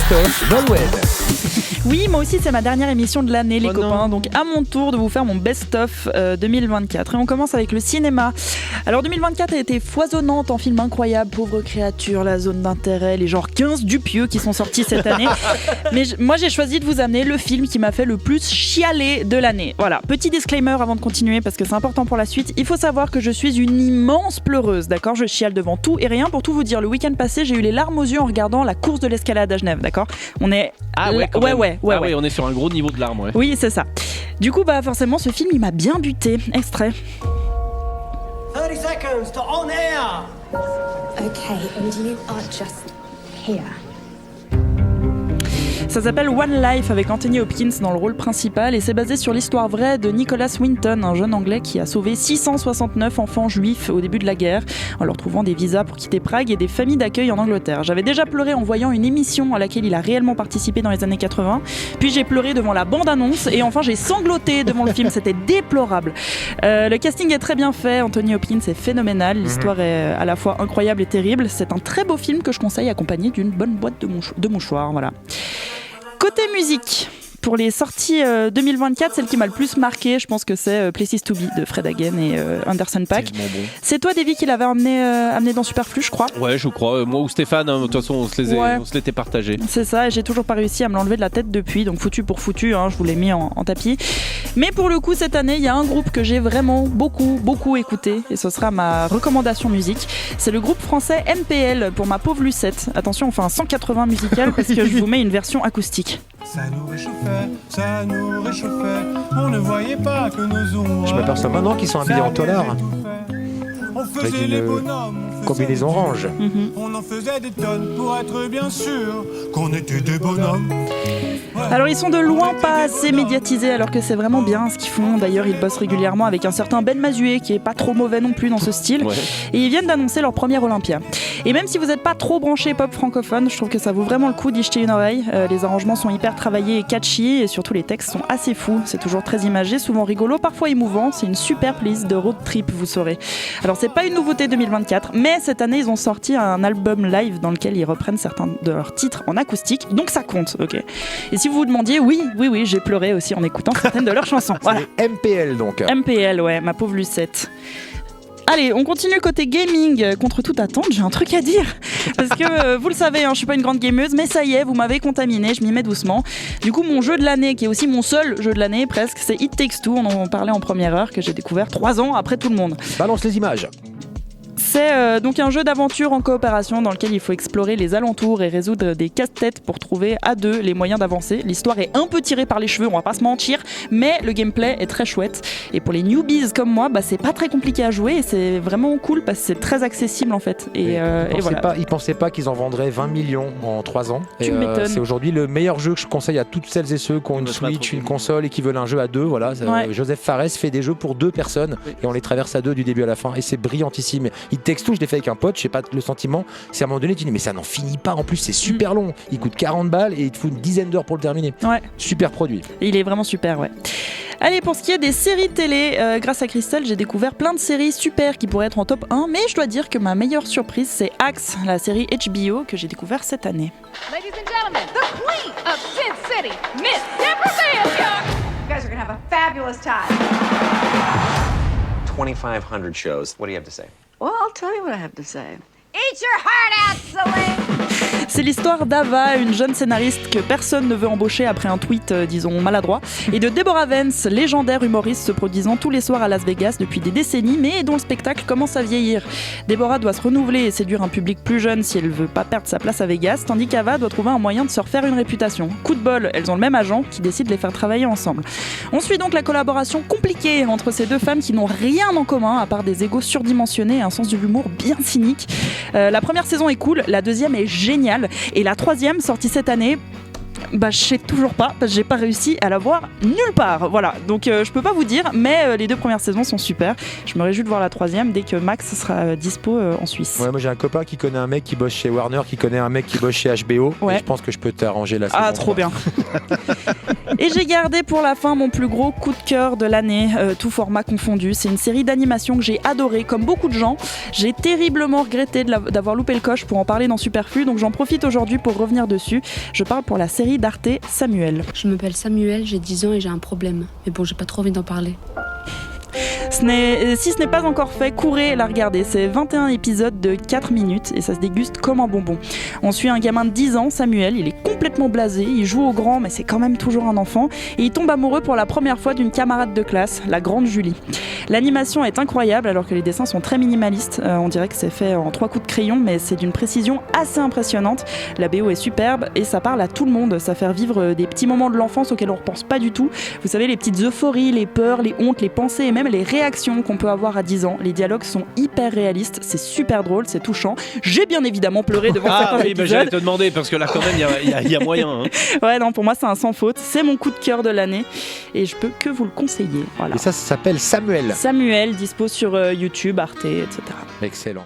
best-of Nolwenn. Oui, moi aussi c'est ma dernière émission de l'année les copains, donc à mon tour de vous faire mon best-of 2024. Et on commence avec le cinéma. Alors 2024 a été foisonnante en films incroyables, Pauvres créatures, La zone d'intérêt, les genres 15 Dupieux qui sont sortis cette année. Mais moi j'ai choisi de vous amener le film qui m'a fait le plus chialer de l'année. Voilà, petit disclaimer avant de continuer parce que c'est important pour la suite. Il faut savoir que je suis une immense pleureuse, d'accord ? Je chiale devant tout et rien. Pour tout vous dire, le week-end passé j'ai eu les larmes aux yeux en regardant la course de l'escalade à Genève, d'accord ? On est... Ouais, on est sur un gros niveau de larmes, ouais. Oui, c'est ça. Du coup, forcément, ce film, il m'a bien buté. Extrait. 30 seconds to on air. Okay, and you are just here. Ça s'appelle One Life avec Anthony Hopkins dans le rôle principal et c'est basé sur l'histoire vraie de Nicholas Winton, un jeune anglais qui a sauvé 669 enfants juifs au début de la guerre en leur trouvant des visas pour quitter Prague et des familles d'accueil en Angleterre. J'avais déjà pleuré en voyant une émission à laquelle il a réellement participé dans les années 80, puis j'ai pleuré devant la bande-annonce et enfin j'ai sangloté devant le film, c'était déplorable. Le casting est très bien fait, Anthony Hopkins est phénoménal, l'histoire est à la fois incroyable et terrible. C'est un très beau film que je conseille accompagné d'une bonne boîte de mouchoirs. Voilà. Côté musique, pour les sorties 2024, celle qui m'a le plus marqué, je pense que c'est Places to Be de Fred Again et Anderson .Paak. C'est toi, Davy, qui l'avait amené dans Superflu, je crois. Ouais, je crois. Moi ou Stéphane, de toute façon, on se l'était partagé. C'est ça, et j'ai toujours pas réussi à me l'enlever de la tête depuis, donc foutu pour foutu, je vous l'ai mis en tapis. Mais pour le coup, cette année, il y a un groupe que j'ai vraiment beaucoup écouté, et ce sera ma recommandation musique. C'est le groupe français MPL pour Ma Pauvre Lucette. Attention, on fait un 180 musical parce que je vous mets une version acoustique. Ça nous réchauffait, on ne voyait pas que nos ongles. Je m'aperçois maintenant qu'ils sont habillés en tolard. On faisait avec les une bonhommes, combinaison orange. On en faisait des tonnes pour être bien sûr qu'on était des bonhommes. Alors ils sont de loin pas assez médiatisés alors que c'est vraiment bien ce qu'ils font. D'ailleurs ils bossent régulièrement avec un certain Ben Mazué qui est pas trop mauvais non plus dans ce style. Ouais. Et ils viennent d'annoncer leur première Olympia. Et même si vous n'êtes pas trop branché pop francophone, je trouve que ça vaut vraiment le coup d'y jeter une oreille. Les arrangements sont hyper travaillés et catchy et surtout les textes sont assez fous. C'est toujours très imagé, souvent rigolo, parfois émouvant. C'est une super playlist de road trip, vous saurez. Alors c'est pas une nouveauté 2024, mais cette année ils ont sorti un album live dans lequel ils reprennent certains de leurs titres en acoustique, donc ça compte, ok. Et si vous vous demandiez, oui, j'ai pleuré aussi en écoutant certaines de leurs chansons. Voilà. MPL donc. MPL, ouais, Ma Pauvre Lucette. Allez, on continue côté gaming. Contre toute attente, j'ai un truc à dire. Parce que, vous le savez, je suis pas une grande gameuse, mais ça y est, vous m'avez contaminée, je m'y mets doucement. Du coup, mon jeu de l'année, qui est aussi mon seul jeu de l'année presque, c'est It Takes Two, on en parlait en première heure, que j'ai découvert 3 ans après tout le monde. Balance les images. C'est donc un jeu d'aventure en coopération dans lequel il faut explorer les alentours et résoudre des casse-têtes pour trouver à deux les moyens d'avancer. L'histoire est un peu tirée par les cheveux, on va pas se mentir, mais le gameplay est très chouette. Et pour les newbies comme moi, c'est pas très compliqué à jouer et c'est vraiment cool parce que c'est très accessible en fait. Et voilà. Ils pensaient pas qu'ils en vendraient 20 millions en 3 ans. Tu m'étonnes. C'est aujourd'hui le meilleur jeu que je conseille à toutes celles et ceux qui ont une Switch, une console et qui veulent un jeu à deux. Voilà. Ouais. Joseph Fares fait des jeux pour 2 personnes et on les traverse à 2 du début à la fin et c'est brillantissime. It Takes Two, je l'ai fait avec un pote, je sais pas le sentiment, c'est à un moment donné tu dis mais ça n'en finit pas, en plus c'est super long, il coûte 40 balles et il te faut une dizaine d'heures pour le terminer. Ouais. Super produit. Et il est vraiment super, ouais. Allez, pour ce qui est des séries télé, grâce à Christelle, j'ai découvert plein de séries super qui pourraient être en top 1, mais je dois dire que ma meilleure surprise c'est Axe, la série HBO que j'ai découvert cette année. Ladies and gentlemen, the queen of Sin City, Miss Deborah Sanyoung. You guys are gonna have a fabulous time. 2,500 shows. What do you have to say? Well, I'll tell you what I have to say. Eat your heart out, Celine! C'est l'histoire d'Ava, une jeune scénariste que personne ne veut embaucher après un tweet, disons, maladroit, et de Deborah Vance, légendaire humoriste se produisant tous les soirs à Las Vegas depuis des décennies, mais dont le spectacle commence à vieillir. Deborah doit se renouveler et séduire un public plus jeune si elle veut pas perdre sa place à Vegas, tandis qu'Ava doit trouver un moyen de se refaire une réputation. Coup de bol, elles ont le même agent qui décide de les faire travailler ensemble. On suit donc la collaboration compliquée entre ces 2 femmes qui n'ont rien en commun à part des égos surdimensionnés et un sens de l'humour bien cynique. La première saison est cool, la deuxième est géniale et la troisième, sortie cette année, je sais toujours pas parce que j'ai pas réussi à la voir nulle part. Voilà, donc je peux pas vous dire, mais les 2 premières saisons sont super. Je me réjouis de voir la troisième dès que Max sera dispo en Suisse. Ouais, moi j'ai un copain qui connaît un mec qui bosse chez Warner, qui connaît un mec qui bosse chez HBO. Ouais. Et je pense que je peux t'arranger la saison. Ah, trop bien. Et j'ai gardé pour la fin mon plus gros coup de cœur de l'année, tout format confondu. C'est une série d'animation que j'ai adorée, comme beaucoup de gens. J'ai terriblement regretté d'avoir loupé le coche pour en parler dans Superflu, donc j'en profite aujourd'hui pour revenir dessus. Je parle pour la série d'Arte Samuel. Je m'appelle Samuel, j'ai 10 ans et j'ai un problème. Mais bon, j'ai pas trop envie d'en parler. Si ce n'est pas encore fait, courez la regarder. C'est 21 épisodes de 4 minutes et ça se déguste comme un bonbon. On suit un gamin de 10 ans, Samuel, il est complètement blasé, il joue au grand mais c'est quand même toujours un enfant et il tombe amoureux pour la première fois d'une camarade de classe, la grande Julie. L'animation est incroyable alors que les dessins sont très minimalistes. On dirait que c'est fait en 3 coups de crayon mais c'est d'une précision assez impressionnante. La BO est superbe et ça parle à tout le monde. Ça fait revivre des petits moments de l'enfance auxquels on ne repense pas du tout. Vous savez, les petites euphories, les peurs, les hontes, les pensées et même les réactions qu'on peut avoir à 10 ans. Les dialogues sont hyper réalistes, c'est super drôle, c'est touchant. J'ai bien évidemment pleuré devant certains épisodes. J'allais te demander parce que là quand même il y a moyen. Hein. Ouais, non, pour moi c'est un sans faute. C'est mon coup de cœur de l'année et je peux que vous le conseiller. Voilà. Et ça s'appelle Samuel. Samuel, dispo sur YouTube, Arte, etc. Excellent.